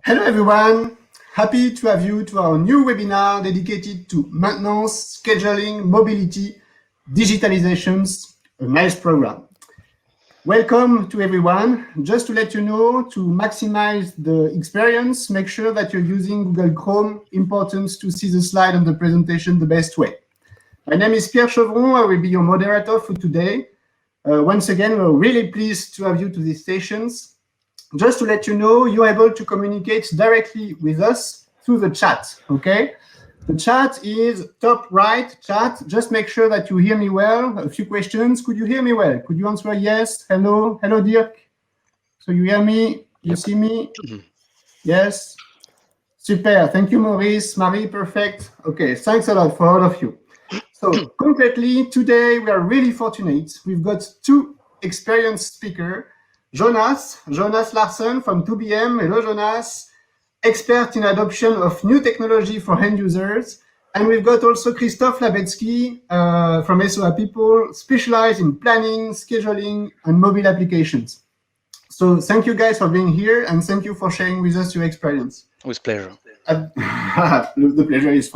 Hello everyone, happy to have you to our new webinar dedicated to maintenance, scheduling, mobility, digitalizations, a nice program. Welcome to everyone. Just to let you know, to maximize the experience, make sure that you're using Google Chrome. Important to see the slide on the presentation the best way. My name is Pierre Chevron. I will be your moderator for today. Once again, we're really pleased to have you to these sessions. Just to let you know, you're able to communicate directly with us through the chat, okay? The chat is top right chat. Just make sure that you hear me well. A few questions. Could you hear me well? Could you answer yes? Hello? Hello, Dirk? So you hear me? You see me? Yes? Super. Thank you, Maurice. Marie, perfect. Okay, thanks a lot for all of you. So concretely, today we are really fortunate. We've got two experienced speakers. Jonas Larsen from 2BM. Hello, Jonas. Expert in adoption of new technology for end users. And we've got also Christophe Labetsky from SOA People, specialized in planning, scheduling, and mobile applications. So thank you guys for being here, and thank you for sharing with us your experience. With pleasure. The pleasure is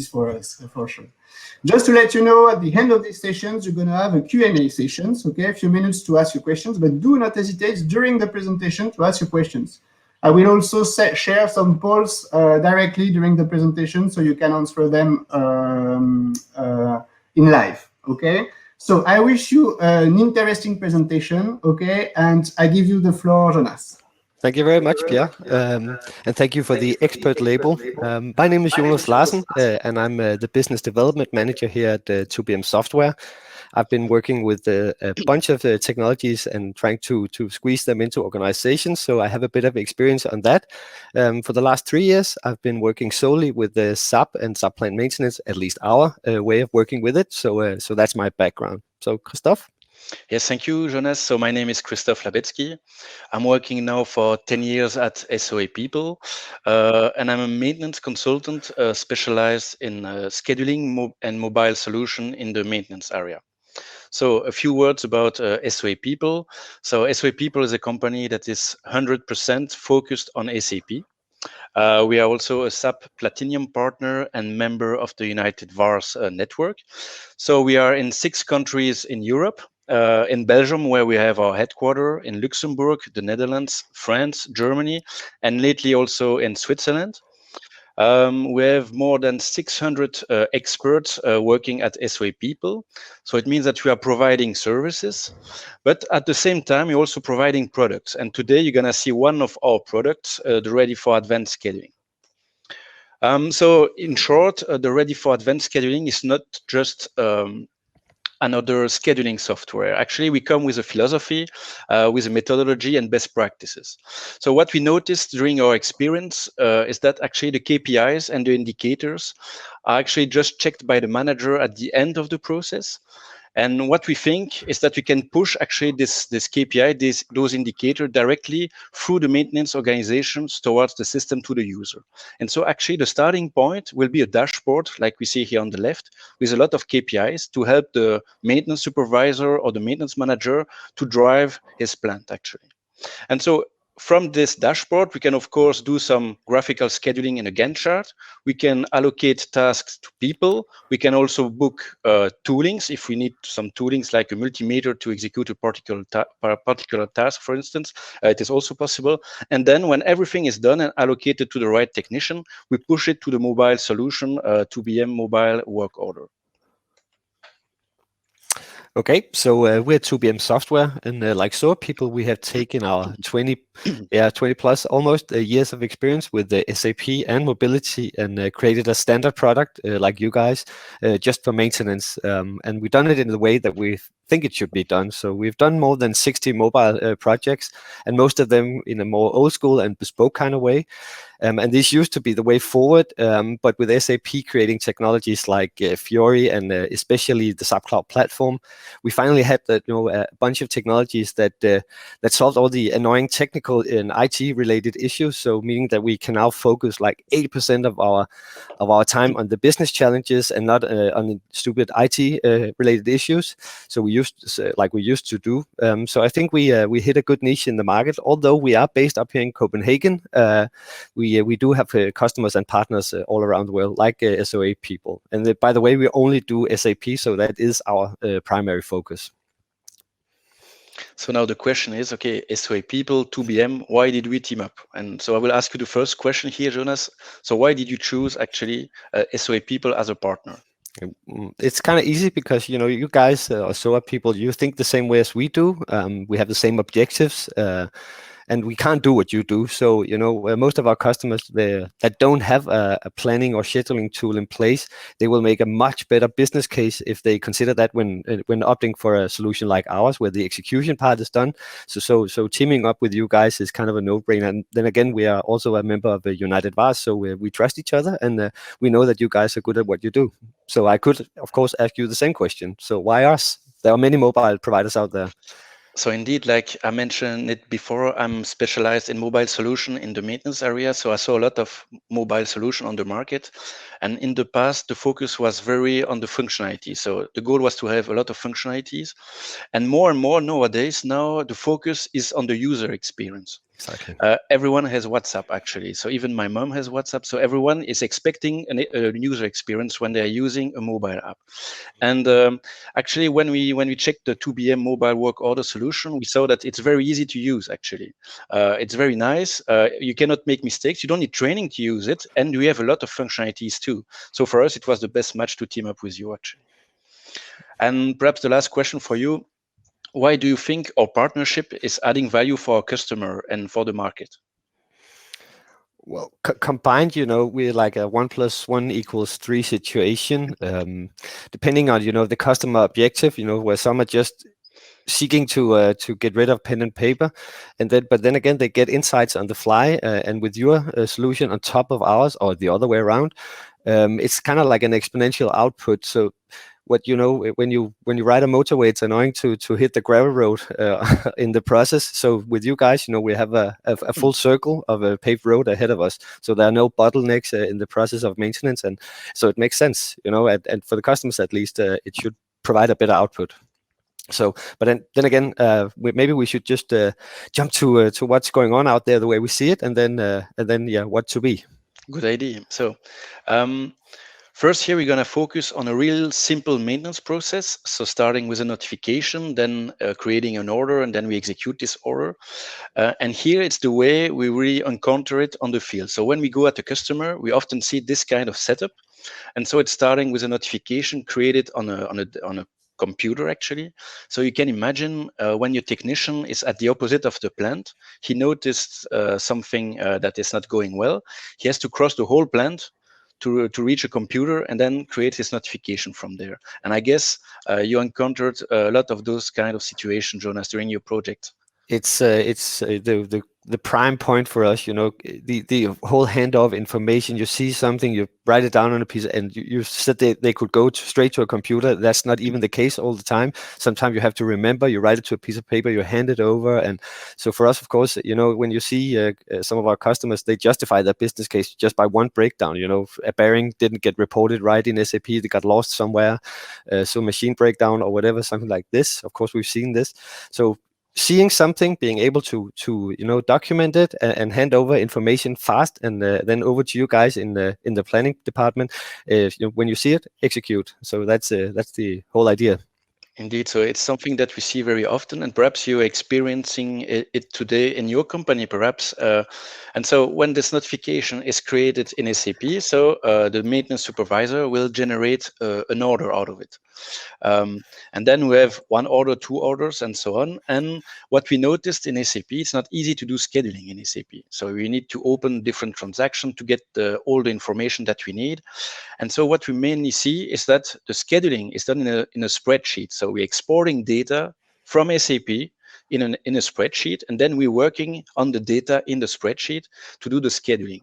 for us, for sure. Just to let you know, at the end of these sessions, you're going to have a Q&A sessions, okay? A few minutes to ask your questions, but do not hesitate during the presentation to ask your questions. I will also share some polls directly during the presentation, so you can answer them in live, okay? So I wish you an interesting presentation, okay? And I give you the floor, Jonas. Thank you very much, Pierre, and thank you for the expert label. My name is Jonas Larsen, and I'm the Business Development Manager here at 2BM Software. I've been working with a bunch of technologies and trying to squeeze them into organizations, so I have a bit of experience on that. For the last 3 years, I've been working solely with the SAP and SAP plant maintenance, at least our way of working with it, so that's my background. So, Christophe? Yes, thank you, Jonas. So my name is Christophe Labetsky. I'm working now for 10 years at SOA People, and I'm a maintenance consultant specialized in scheduling and mobile solution in the maintenance area. So a few words about SOA People. So SOA People is a company that is 100% focused on SAP. We are also a SAP Platinum partner and member of the United VARs network. So we are in 6 countries in Europe. In Belgium, where we have our headquarters, in Luxembourg, the Netherlands, France, Germany, and lately also in Switzerland. We have more than 600 experts working at SOA People. So it means that we are providing services, but at the same time, we're also providing products. And today you're going to see one of our products, the Ready for Advanced Scheduling. So in short, the Ready for Advanced Scheduling is not just another scheduling software. Actually, we come with a philosophy, with a methodology and best practices. So what we noticed during our experience is that actually the KPIs and the indicators are actually just checked by the manager at the end of the process. And what we think is that we can push actually this KPI, those indicators directly through the maintenance organizations towards the system to the user. And so actually the starting point will be a dashboard like we see here on the left with a lot of KPIs to help the maintenance supervisor or the maintenance manager to drive his plant actually. And so from this dashboard, we can, of course, do some graphical scheduling in a Gantt chart. We can allocate tasks to people. We can also book toolings if we need some toolings like a multimeter to execute a particular task, for instance. It is also possible. And then when everything is done and allocated to the right technician, we push it to the mobile solution, 2BM mobile work order. Okay, so we're 2BM Software, and like SOA People, we have taken our 20 plus almost years of experience with the SAP and mobility and created a standard product like you guys, just for maintenance. And we've done it in the way that we think it should be done. So we've done more than 60 mobile projects, and most of them in a more old school and bespoke kind of way. And this used to be the way forward, but with SAP creating technologies like Fiori and especially the SAP Cloud Platform, we finally had a bunch of technologies that solved all the annoying technical and IT related issues. So meaning that we can now focus like 80% of our time on the business challenges and not on the stupid IT related issues. So we used to do. So I think we hit a good niche in the market. Although we are based up here in Copenhagen, we do have customers and partners all around the world, like SOA People. And by the way, we only do SAP, so that is our primary focus. So now the question is, okay, SOA People, 2BM, why did we team up? And so I will ask you the first question here, Jonas. So why did you choose actually SOA People as a partner? It's kind of easy because you guys or SOA People, you think the same way as we do. We have the same objectives, and we can't do what you do. So most of our customers that don't have a planning or scheduling tool in place, they will make a much better business case if they consider that when opting for a solution like ours, where the execution part is done. So teaming up with you guys is kind of a no-brainer. And then again, we are also a member of the United VARs, so we trust each other, and we know that you guys are good at what you do. So I could, of course, ask you the same question. So why us? There are many mobile providers out there. So indeed, like I mentioned it before, I'm specialized in mobile solution in the maintenance area. So I saw a lot of mobile solution on the market. And in the past, the focus was very on the functionality. So the goal was to have a lot of functionalities. And more nowadays, now the focus is on the user experience. Exactly. Everyone has WhatsApp actually. So even my mom has WhatsApp. So everyone is expecting a user experience when they're using a mobile app. And actually, when we checked the 2BM mobile work order solution, we saw that it's very easy to use. Actually, it's very nice. You cannot make mistakes. You don't need training to use it, and we have a lot of functionalities too. So for us, it was the best match to team up with you actually. And perhaps the last question for you: why do you think our partnership is adding value for our customer and for the market? Well, combined, we're like a 1 + 1 = 3 situation, depending on, the customer objective, where some are just seeking to get rid of pen and paper, but then again, they get insights on the fly, and with your solution on top of ours, or the other way around, it's kind of like an exponential output. So when you ride a motorway, it's annoying to hit the gravel road in the process. So with you guys, we have a full circle of a paved road ahead of us. So there are no bottlenecks in the process of maintenance, and so it makes sense, and for the customers at least, it should provide a better output. So, but then again, maybe we should just jump to what's going on out there, the way we see it, and then what to be. Good idea. So. First, here we're going to focus on a real simple maintenance process. So starting with a notification, then creating an order, and then we execute this order. And here it's the way we really encounter it on the field. So when we go at the customer, we often see this kind of setup. And so it's starting with a notification created on a computer actually. So you can imagine when your technician is at the opposite of the plant, he noticed something that is not going well. He has to cross the whole plant to reach a computer and then create his notification from there. And I guess you encountered a lot of those kind of situations, Jonas, during your project. It's the prime point for us, the whole handoff information. You see something, you write it down on a piece, and you said they could go straight to a computer. That's not even the case all the time. Sometimes you have to remember, you write it to a piece of paper, you hand it over. And so for us, of course, when you see some of our customers, they justify their business case just by one breakdown. A bearing didn't get reported right in SAP, they got lost somewhere, so machine breakdown or whatever, something like this. Of course, we've seen this. So seeing something, being able to document it and hand over information fast, and then over to you guys in the planning department. When you see it, execute. So that's the whole idea. Indeed. So it's something that we see very often, and perhaps you're experiencing it today in your company, perhaps. And so when this notification is created in SAP, so the maintenance supervisor will generate an order out of it. And then we have one order, two orders, and so on. And what we noticed in SAP, it's not easy to do scheduling in SAP. So we need to open different transactions to get all the information that we need. And so what we mainly see is that the scheduling is done in a spreadsheet. So we're exporting data from SAP in a spreadsheet, and then we're working on the data in the spreadsheet to do the scheduling.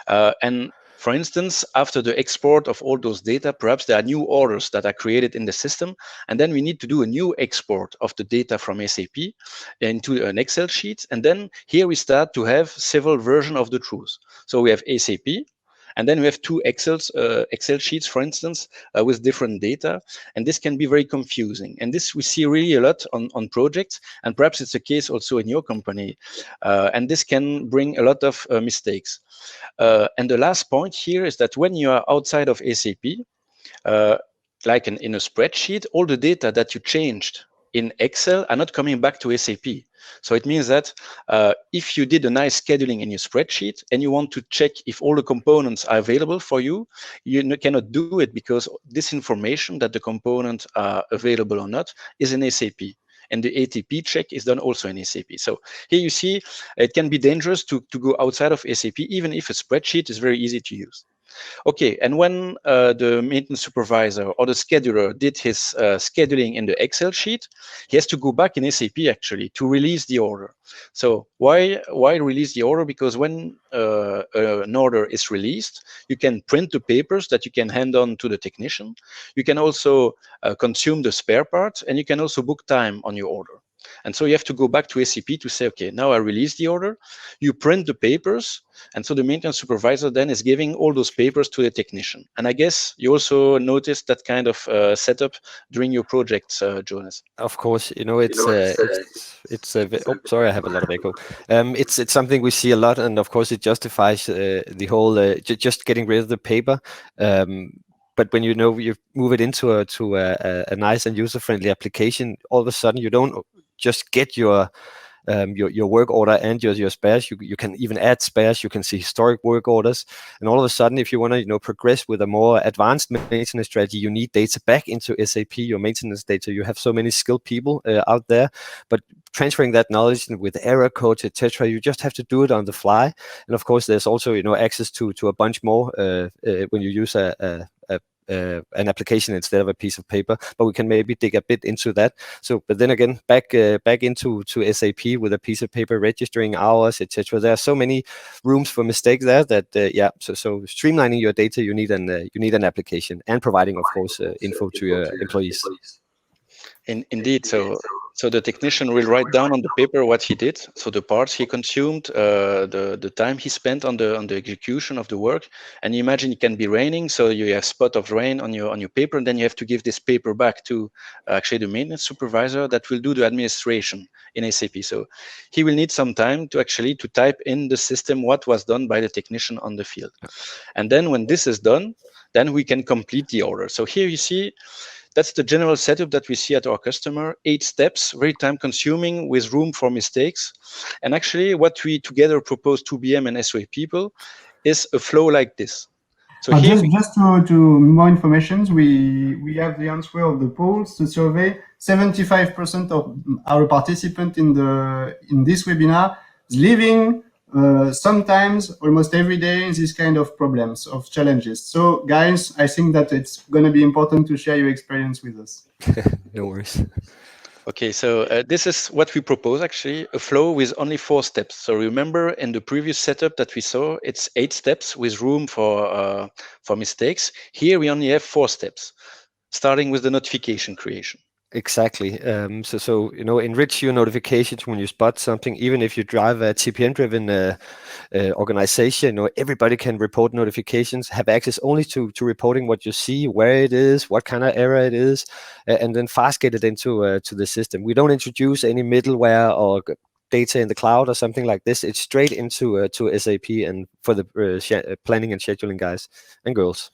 And for instance, after the export of all those data, perhaps there are new orders that are created in the system, and then we need to do a new export of the data from SAP into an Excel sheet. And then here we start to have several versions of the truth. So we have SAP, And then we have two Excel sheets, for instance, with different data. And this can be very confusing. And this we see really a lot on projects. And perhaps it's the case also in your company. And this can bring a lot of mistakes. And the last point here is that when you are outside of SAP, like in a spreadsheet, all the data that you changed in Excel are not coming back to SAP. So it means that if you did a nice scheduling in your spreadsheet and you want to check if all the components are available for you, you cannot do it because this information that the components are available or not is in SAP. And the ATP check is done also in SAP. So here you see it can be dangerous to go outside of SAP, even if a spreadsheet is very easy to use. Okay, and when the maintenance supervisor or the scheduler did his scheduling in the Excel sheet, he has to go back in SAP actually to release the order. So why release the order? Because when an order is released, you can print the papers that you can hand on to the technician. You can also consume the spare parts, and you can also book time on your order. And so you have to go back to SAP to say, okay, now I release the order. You print the papers. And so the maintenance supervisor then is giving all those papers to the technician. And I guess you also noticed that kind of setup during your projects, Jonas. Of course, oh, sorry, I have a lot of echo. It's something we see a lot, and of course, it justifies the whole just getting rid of the paper. But when you move it into a nice and user-friendly application, all of a sudden you don't just get your work order and your spares. You can even add spares. You can see historic work orders, and all of a sudden, if you want to progress with a more advanced maintenance strategy, you need data back into SAP. Your maintenance data. You have so many skilled people out there, but transferring that knowledge with error codes, etc., you just have to do it on the fly. And of course, there's also access to a bunch more when you use an application instead of a piece of paper, but we can maybe dig a bit into that. So, but then again, back into SAP with a piece of paper registering hours, etc. There are so many rooms for mistake there that So streamlining your data, you need an application, and providing, of course, info to your employees. Indeed. So the technician will write down on the paper what he did. So the parts he consumed, the time he spent on the execution of the work. And you imagine it can be raining, so you have spot of rain on your paper, and then you have to give this paper back to actually the maintenance supervisor that will do the administration in SAP. So he will need some time to type in the system what was done by the technician on the field. And then when this is done, then we can complete the order. So here you see, that's the general setup that we see at our customer. 8 steps, very time consuming with room for mistakes. And actually what we together propose to BM and SOA People is a flow like this. So here just to more information, we have the answer of the polls, the survey. 75% of our participants in this webinar is living sometimes, almost every day, these kind of problems, of challenges. So guys, I think that it's going to be important to share your experience with us. No worries. Okay, so this is what we propose actually, a flow with only 4 steps. So remember in the previous setup that we saw, it's 8 steps with room for mistakes. Here we only have 4 steps, starting with the notification creation. Exactly. So enrich your notifications when you spot something. Even if you drive a TPM-driven organization, everybody can report notifications. Have access only to reporting what you see, where it is, what kind of error it is, and then fast get it into to the system. We don't introduce any middleware or data in the cloud or something like this. It's straight into to SAP and for the planning and scheduling guys and girls.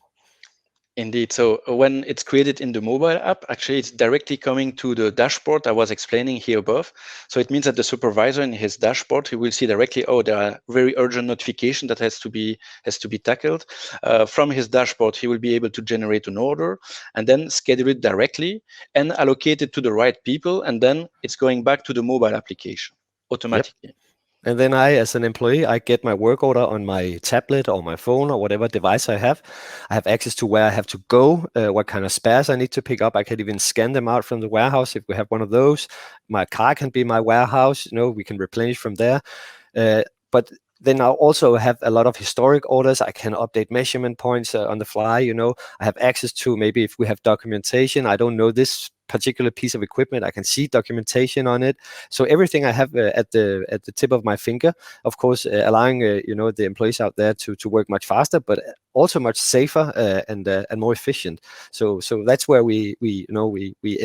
Indeed. So when it's created in the mobile app, actually it's directly coming to the dashboard I was explaining here above. So it means that the supervisor in his dashboard, he will see directly, oh, there are very urgent notifications that has to be tackled. From his dashboard, he will be able to generate an order and then schedule it directly and allocate it to the right people. And then it's going back to the mobile application automatically. Yep. And then I, as an employee, I get my work order on my tablet or my phone or whatever device I have. I have access to where I have to go, what kind of spares I need to pick up. I can even scan them out from the warehouse if we have one of those. My car can be my warehouse. We can replenish from there. But then I also have a lot of historic orders. I can update measurement points on the fly. I have access to, maybe if we have documentation, I don't know this particular piece of equipment. I can see documentation on it. So everything I have at the tip of my finger, of course, allowing the employees out there to work much faster, but also much safer and more efficient. So that's where we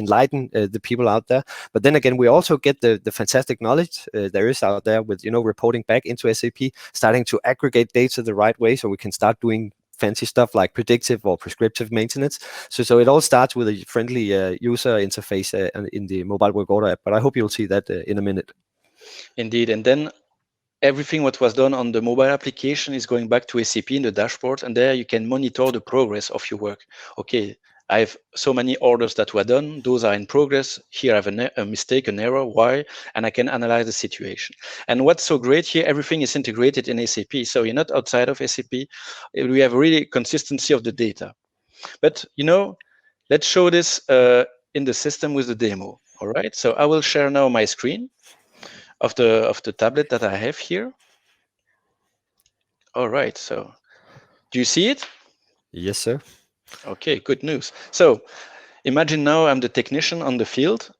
enlighten the people out there. But then again, we also get the fantastic knowledge there is out there with reporting back into SAP, starting to aggregate data the right way, so we can start doing fancy stuff like predictive or prescriptive maintenance. So it all starts with a friendly user interface in the mobile work order app. But I hope you'll see that in a minute. Indeed, and then everything what was done on the mobile application is going back to SAP in the dashboard, and there you can monitor the progress of your work. Okay, I have so many orders that were done, those are in progress. Here I have a mistake, an error, why? And I can analyze the situation. And what's so great here, everything is integrated in SAP. So you're not outside of SAP. We have really consistency of the data. But let's show this in the system with the demo. All right, so I will share now my screen of the tablet that I have here. All right, so do you see it? Yes, sir. Okay, good news. So imagine now I'm the technician on the field,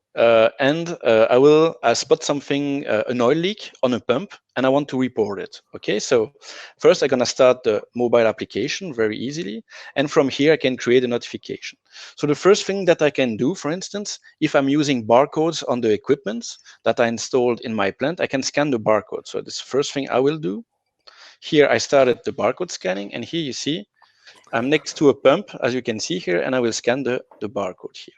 and I spot something, an oil leak on a pump, and I want to report it. Okay, so first I'm gonna start the mobile application very easily, and from here I can create a notification. So the first thing that I can do, for instance, if I'm using barcodes on the equipment that I installed in my plant, I can scan the barcode. So this is the first thing I will do. Here I started the barcode scanning, and here you see I'm next to a pump, as you can see here, and I will scan the barcode here.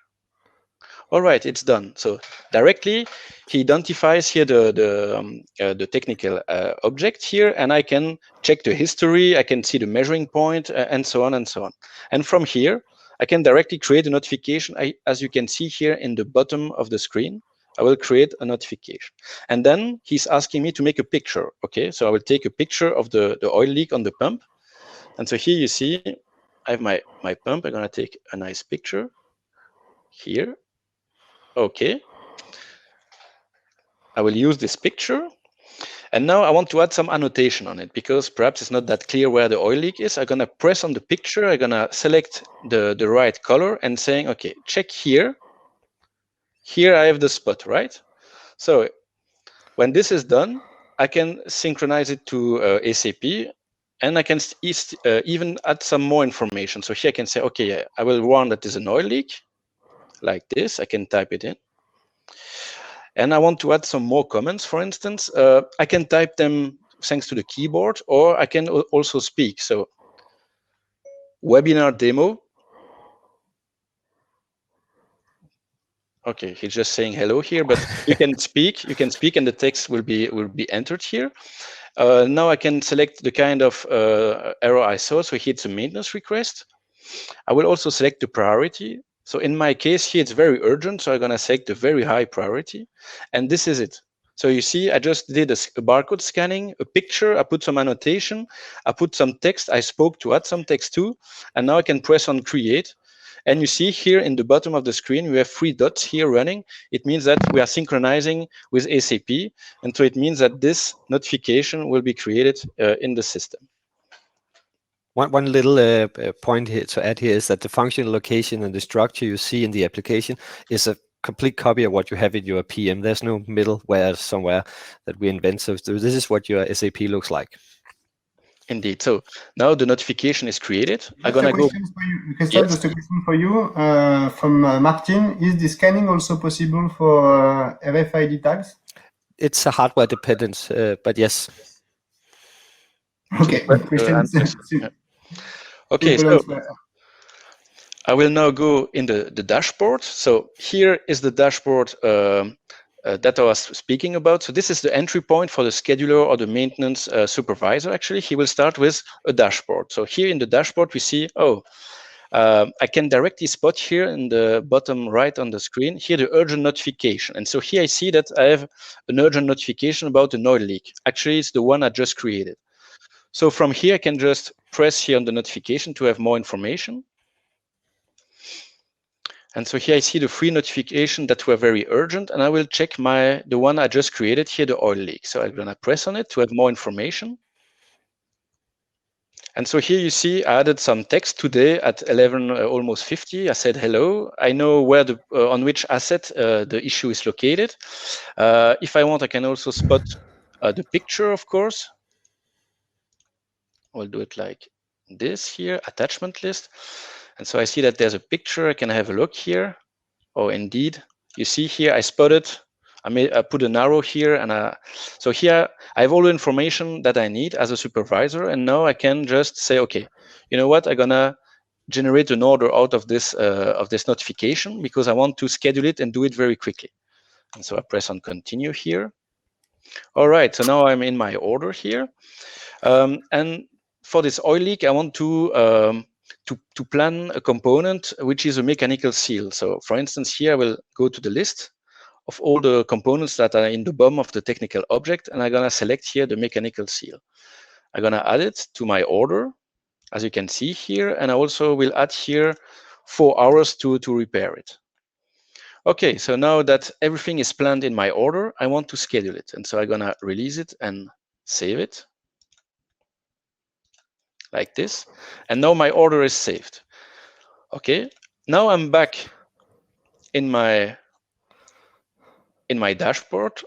All right, it's done. So directly, he identifies here the technical object here, and I can check the history, I can see the measuring point, and so on and so on. And from here, I can directly create a notification. As you can see here in the bottom of the screen, I will create a notification. And then he's asking me to make a picture. Okay, so I will take a picture of the oil leak on the pump. And so here you see, I have my pump. I'm gonna take a nice picture here. Okay. I will use this picture. And now I want to add some annotation on it because perhaps it's not that clear where the oil leak is. I'm gonna press on the picture. I'm gonna select the right color and saying, okay, check here. Here I have the spot, right? So when this is done, I can synchronize it to SAP, and I can even add some more information. So here I can say, okay, I will warn that there's an oil leak, like this. I can type it in. And I want to add some more comments, for instance. I can type them thanks to the keyboard, or I can also speak. So webinar demo. Okay, he's just saying hello here, but you can speak, and the text will be entered here. Now I can select the kind of error I saw. So here it's a maintenance request. I will also select the priority. So in my case here, it's very urgent. So I'm gonna select the very high priority, and this is it. So you see, I just did a barcode scanning, a picture, I put some annotation, I put some text, I spoke to add some text too, and now I can press on create. And you see here in the bottom of the screen, we have 3 dots here running. It means that we are synchronizing with SAP. And so it means that this notification will be created in the system. One little point here to add here is that the functional location and the structure you see in the application is a complete copy of what you have in your PM. There's no middleware somewhere that we invent. So this is what your SAP looks like. Indeed. So now the notification is created. I'm gonna go. Christophe, just a question for you from Martin. Is the scanning also possible for RFID tags? It's a hardware dependence, but yes. Okay. Okay, so I will now go in the dashboard. So here is the dashboard that I was speaking about. So this is the entry point for the scheduler or the maintenance supervisor. Actually, he will start with a dashboard. So here in the dashboard, we see, I can directly spot here in the bottom right on the screen, here the urgent notification. And so here I see that I have an urgent notification about an oil leak. Actually, it's the one I just created. So from here, I can just press here on the notification to have more information. And so here I see the 3 notifications that were very urgent, and I will check the one I just created here, the oil leak. So I'm gonna press on it to have more information. And so here you see I added some text today at 11, almost 50. I said, hello. I know where on which asset the issue is located. If I want, I can also spot the picture, of course. We'll do it like this here, attachment list. And so I see that there's a picture. I can have a look here. Oh, indeed. You see here, I spotted. I put an arrow here, and so here I have all the information that I need as a supervisor, and now I can just say, okay, you know what? I'm gonna generate an order out of this notification because I want to schedule it and do it very quickly. And so I press on continue here. All right, so now I'm in my order here, and for this oil leak, I want to plan a component which is a mechanical seal. So, for instance, here I will go to the list of all the components that are in the BOM of the technical object, and I'm gonna select here the mechanical seal. I'm gonna add it to my order, as you can see here, and I also will add here 4 hours to repair it. Okay, so now that everything is planned in my order, I want to schedule it, and so I'm gonna release it and save it like this, and now my order is saved. Okay, now I'm back in my dashboard.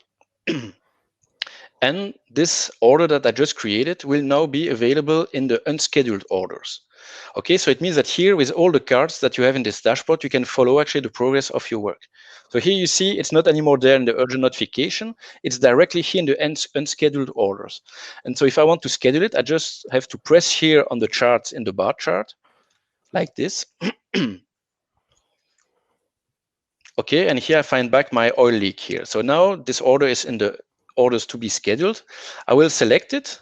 And this order that I just created will now be available in the unscheduled orders. Okay, so it means that here with all the cards that you have in this dashboard, you can follow actually the progress of your work. So here you see it's not anymore there in the urgent notification, it's directly here in the unscheduled orders. And so if I want to schedule it, I just have to press here on the charts in the bar chart, like this. Okay, and here I find back my oil leak here. So now this order is in the orders to be scheduled. I will select it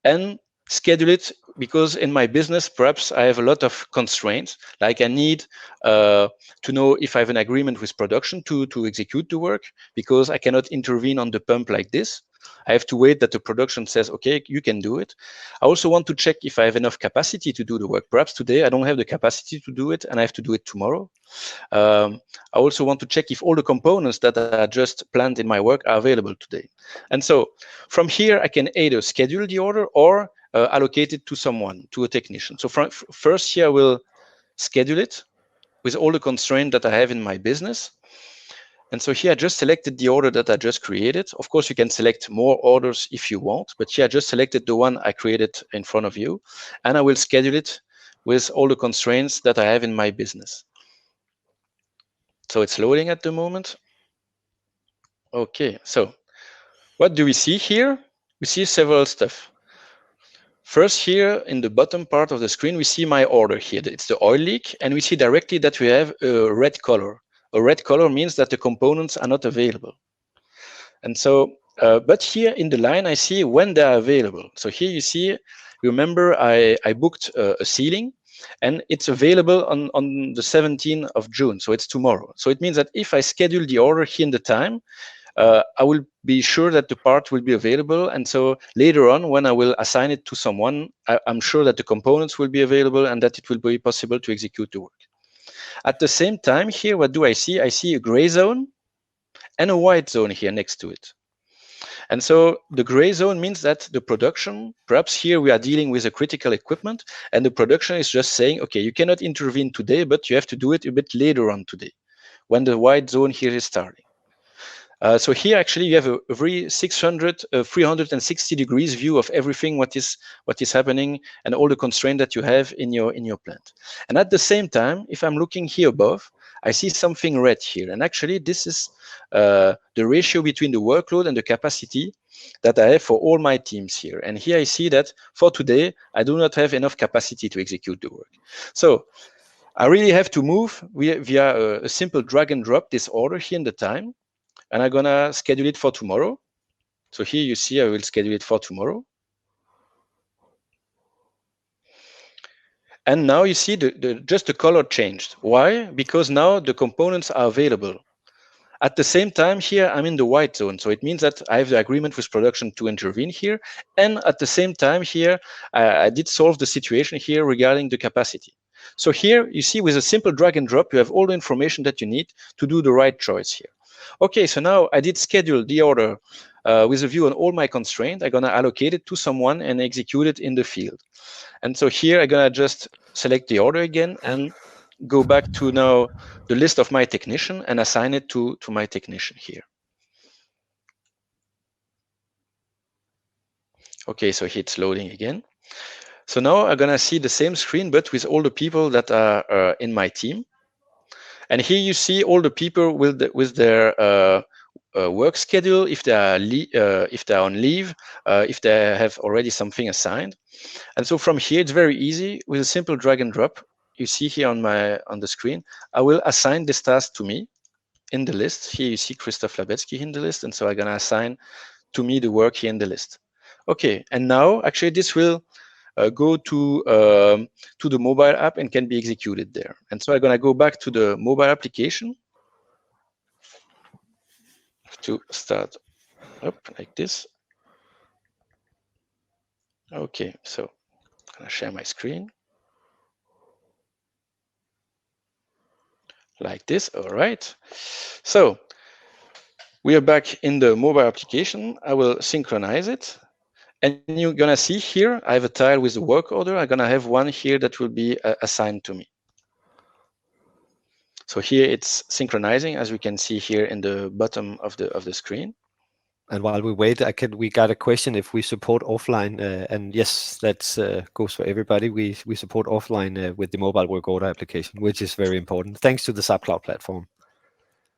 and schedule it because in my business, perhaps I have a lot of constraints. Like I need to know if I have an agreement with production to execute the work, because I cannot intervene on the pump like this. I have to wait that the production says, okay, you can do it. I also want to check if I have enough capacity to do the work. Perhaps today I don't have the capacity to do it and I have to do it tomorrow. I also want to check if all the components that are just planned in my work are available today. And so from here, I can either schedule the order or allocate it to someone, to a technician. So first here, I will schedule it with all the constraints that I have in my business. And so here I just selected the order that I just created. Of course, you can select more orders if you want, but here I just selected the one I created in front of you, and I will schedule it with all the constraints that I have in my business. So it's loading at the moment. Okay, so what do we see here? We see several stuff. First, here in the bottom part of the screen, we see my order here. It's the oil leak, and we see directly that we have a red color. A red color means that the components are not available. And so, but here in the line, I see when they are available. So here you see, remember, I booked a sealing, and it's available on the 17th of June, so it's tomorrow. So it means that if I schedule the order here in the time, I will be sure that the part will be available. And so later on, when I will assign it to someone, I'm sure that the components will be available and that it will be possible to execute the work. At the same time here, what do I see? I see a gray zone and a white zone here next to it. And so the gray zone means that the production, perhaps here we are dealing with a critical equipment, and the production is just saying, okay, you cannot intervene today, but you have to do it a bit later on today, when the white zone here is starting. So here actually you have a very 360 degrees view of everything what is happening and all the constraints that you have in your plant. And at the same time, if I'm looking here above, I see something red here. And actually this is the ratio between the workload and the capacity that I have for all my teams here. And here I see that for today, I do not have enough capacity to execute the work. So I really have to move via a simple drag and drop this order here in the time. And I'm gonna schedule it for tomorrow. So here you see I will schedule it for tomorrow. And now you see just the color changed. Why? Because now the components are available. At the same time here, I'm in the white zone. So it means that I have the agreement with production to intervene here. And at the same time here, I did solve the situation here regarding the capacity. So here you see with a simple drag and drop, you have all the information that you need to do the right choice here. Okay, so now I did schedule the order with a view on all my constraints, I'm gonna allocate it to someone and execute it in the field. And so here I'm gonna just select the order again and go back to now the list of my technician and assign it to my technician here. Okay, so it's loading again. So now I'm gonna see the same screen, but with all the people that are in my team. And here you see all the people with their work schedule, if they are if they're on leave, if they have already something assigned. And so from here, it's very easy with a simple drag and drop. You see here on the screen, I will assign this task to me in the list. Here you see Christoph Labetsky in the list, and so I'm gonna assign to me the work here in the list. Okay, and now actually this will go to the mobile app and can be executed there. And so I'm gonna go back to the mobile application to start up like this. Okay, so I'm gonna share my screen like this. All right. So we are back in the mobile application. I will synchronize it. And you're gonna see here, I have a tile with the work order. I'm gonna have one here that will be assigned to me. So here it's synchronizing, as we can see here in the bottom of the screen. And while we wait, we got a question if we support offline, and yes, that goes for everybody. We support offline with the mobile work order application, which is very important, thanks to the SAP Cloud platform.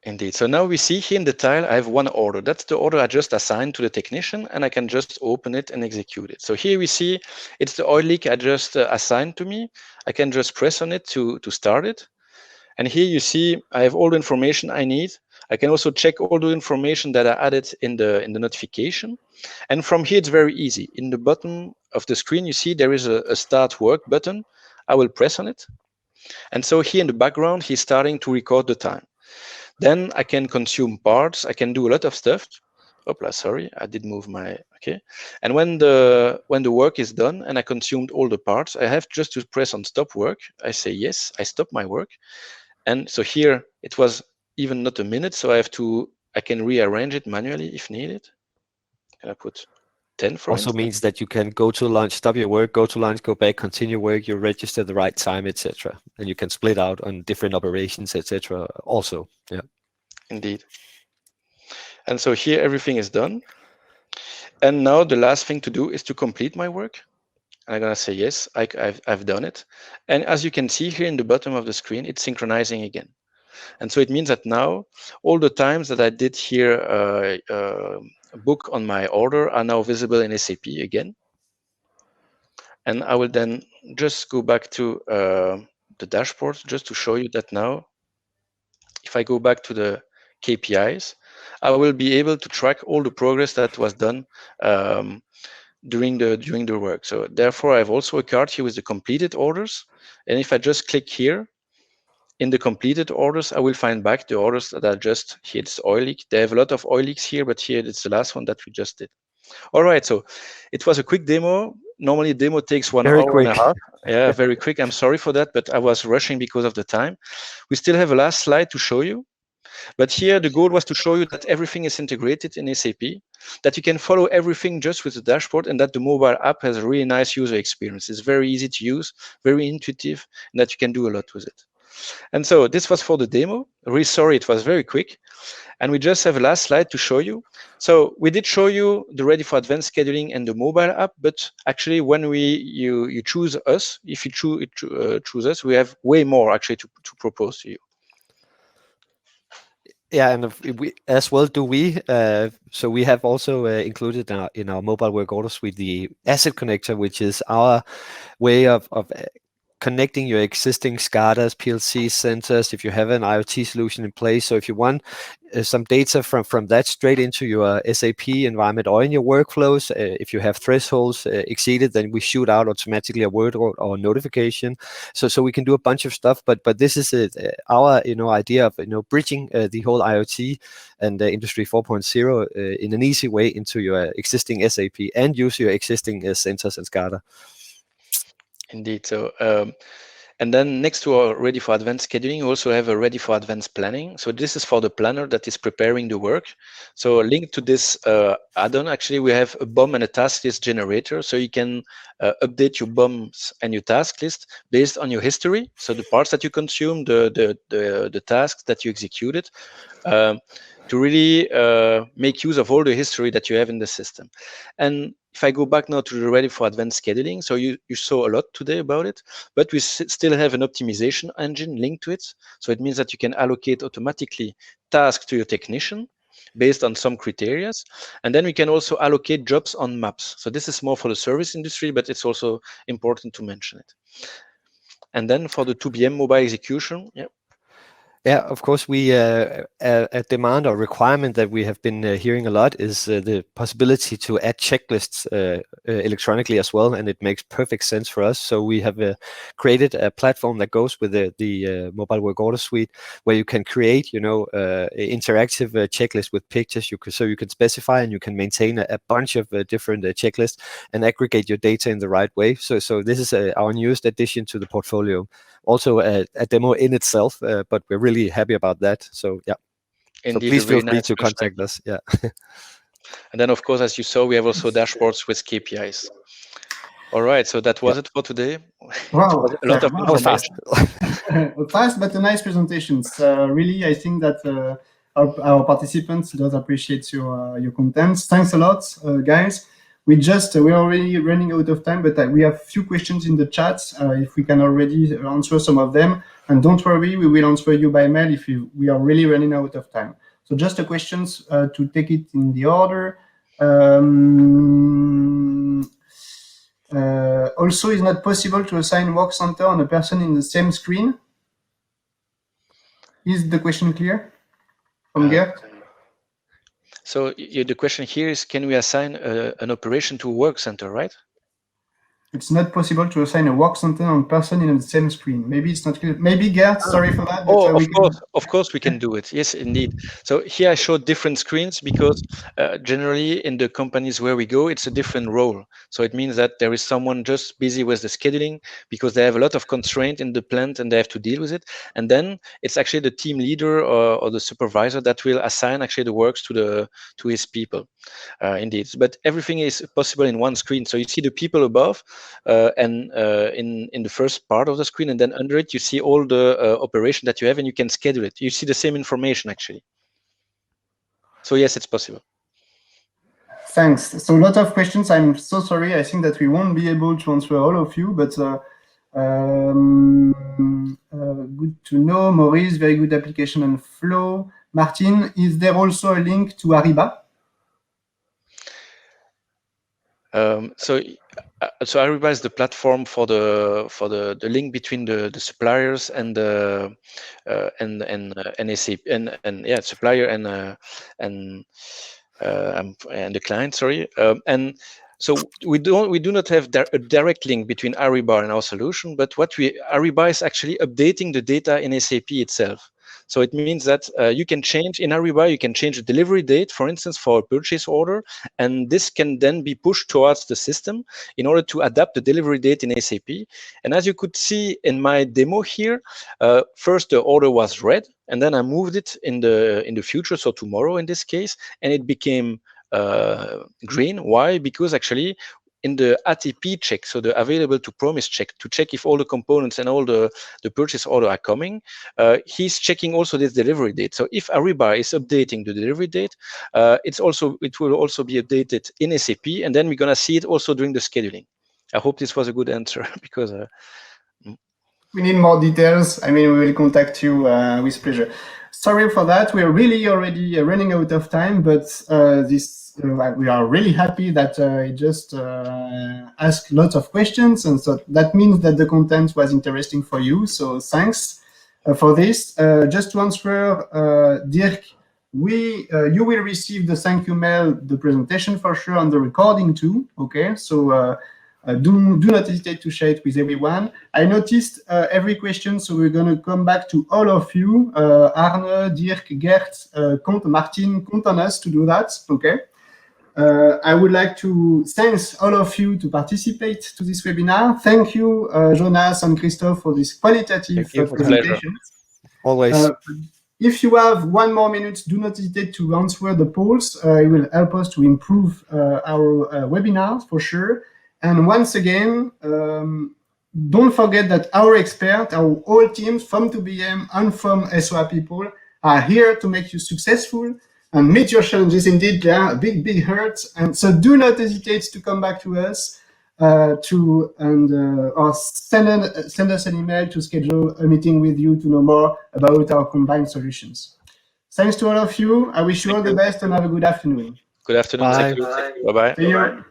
Indeed. So now we see here in the tile, I have one order. That's the order I just assigned to the technician, and I can just open it and execute it. So here we see it's the oil leak I just assigned to me. I can just press on it to start it. And here you see I have all the information I need. I can also check all the information that I added in the notification. And from here, it's very easy. In the bottom of the screen, you see there is a start work button. I will press on it. And so here in the background, he's starting to record the time. Then I can consume parts. I can do a lot of stuff. Opla, sorry, I did move my, okay. And when the work is done and I consumed all the parts, I have just to press on stop work. I say, yes, I stop my work. And so here it was even not a minute. So I can rearrange it manually if needed. Can I put 10 for Also instance? means that you can go to lunch, stop your work, go to lunch, go back, continue work, you register the right time, etc. And you can split out on different operations, etc. also, yeah. Indeed. And so here everything is done. And now the last thing to do is to complete my work. And I'm gonna say, yes, I've done it. And as you can see here in the bottom of the screen, it's synchronizing again. And so it means that now all the times that I did here book on my order are now visible in SAP again. And I will then just go back to the dashboard just to show you that now, if I go back to the KPIs, I will be able to track all the progress that was done during the work. So therefore, I have also a card here with the completed orders. And if I just click here, in the completed orders, I will find back the orders that are just here. It's oil leak. They have a lot of oil leaks here, but here it's the last one that we just did. All right, so it was a quick demo. Normally, demo takes 1 Very hour quick. and a half. Yeah, very quick. I'm sorry for that, but I was rushing because of the time. We still have a last slide to show you. But here, the goal was to show you that everything is integrated in SAP, that you can follow everything just with the dashboard, and that the mobile app has a really nice user experience. It's very easy to use, very intuitive, and that you can do a lot with it. And so this was for the demo. Really sorry, it was very quick. And we just have a last slide to show you. So we did show you the Ready for Advanced Scheduling and the mobile app, but actually when you choose us, if you choose us, we have way more actually to propose to you. Yeah, and we as well do we. So we have also included in our mobile work order suite the asset connector, which is our way of connecting your existing SCADAs, PLC centers, if you have an IoT solution in place. So if you want some data from that straight into your SAP environment or in your workflows, if you have thresholds exceeded, then we shoot out automatically a word or notification. So we can do a bunch of stuff, but this is our idea of bridging the whole IoT and Industry 4.0 in an easy way into your existing SAP and use your existing centers and SCADA. Indeed. So And then next to our ready for advanced scheduling, we also have a ready for advanced planning. So this is for the planner that is preparing the work. So linked to this add-on, actually, we have a BOM and a task list generator. So you can update your BOMs and your task list based on your history. So the parts that you consume, the tasks that you executed, to really make use of all the history that you have in the system. And if I go back now to the ready for advanced scheduling, so you saw a lot today about it, but we still have an optimization engine linked to it. So it means that you can allocate automatically tasks to your technician based on some criteria. And then we can also allocate jobs on maps. So this is more for the service industry, but it's also important to mention it. And then for the 2BM mobile execution, Yeah, of course, we a demand or requirement that we have been hearing a lot is the possibility to add checklists electronically as well, and it makes perfect sense for us. So we have created a platform that goes with the mobile work order suite, where you can create, interactive checklists with pictures. So you can specify and you can maintain a bunch of different checklists and aggregate your data in the right way. So this is our newest addition to the portfolio. Also a demo in itself, but we're really happy about that. So yeah, indeed, so please feel free nice to contact us. Yeah. And then, of course, as you saw, we have also dashboards with KPIs. All right, so that was it for today. Wow, a lot of that was fast. Fast, but a nice presentation. Really, I think that our participants does appreciate your content. Thanks a lot, guys. We're already running out of time, but we have few questions in the chat. If we can already answer some of them, and don't worry, we will answer you by mail if we are really running out of time. So just the questions to take it in the order. Also, is not possible to assign work center on a person in the same screen? Is the question clear from Gert? So the question here is, can we assign an operation to a work center, right? It's not possible to assign a work center on person in the same screen. Maybe it's not clear. Maybe Gert, sorry for that. But of course we can do it. Yes, indeed. So here I showed different screens because generally in the companies where we go, it's a different role. So it means that there is someone just busy with the scheduling because they have a lot of constraint in the plant and they have to deal with it. And then it's actually the team leader or the supervisor that will assign actually the works to his people. Indeed, but everything is possible in one screen. So you see the people above, and in the first part of the screen, and then under it you see all the operation that you have, and you can schedule it. You see the same information actually. So yes, it's possible. Thanks. So a lot of questions. I'm so sorry. I think that we won't be able to answer all of you, but good to know. Maurice, very good application and flow. Martin, is there also a link to Ariba? So Ariba is the platform for the link between the suppliers and the SAP and yeah, supplier and the client. Sorry, and so we do not have a direct link between Ariba and our solution, but Ariba is actually updating the data in SAP itself. So it means that you can change in Ariba, you can change the delivery date, for instance, for a purchase order, and this can then be pushed towards the system in order to adapt the delivery date in SAP. And as you could see in my demo here, first the order was red, and then I moved it in the future, so tomorrow in this case, and it became green. Why? Because actually in the ATP check, so the available to promise check, to check if all the components and all the purchase order are coming, he's checking also this delivery date. So if Ariba is updating the delivery date, it will also be updated in SAP, and then we're gonna see it also during the scheduling. I hope this was a good answer because we need more details. I mean, we will contact you with pleasure. Sorry for that. We're really already running out of time, but we are really happy that it just asked lots of questions, and so that means that the content was interesting for you. So thanks for this. Just to answer, Dirk, you will receive the thank you mail, the presentation for sure, and the recording too. Okay, so. Do not hesitate to share it with everyone. I noticed every question, so we're going to come back to all of you. Arne, Dirk, Gert, Martin, count on us to do that. Okay. I would like to thank all of you to participate to this webinar. Thank you, Jonas and Christophe, for this qualitative presentation. Always. If you have 1 more minute, do not hesitate to answer the polls. It will help us to improve our webinars for sure. And once again, don't forget that our experts, our whole teams from 2BM and from SOA People are here to make you successful and meet your challenges. Indeed, there are big hurts. And so do not hesitate to come back to us or send us an email to schedule a meeting with you to know more about our combined solutions. Thanks to all of you. I wish you all the best and have a good afternoon. Good afternoon. Bye. Thank you. Bye-bye. See you.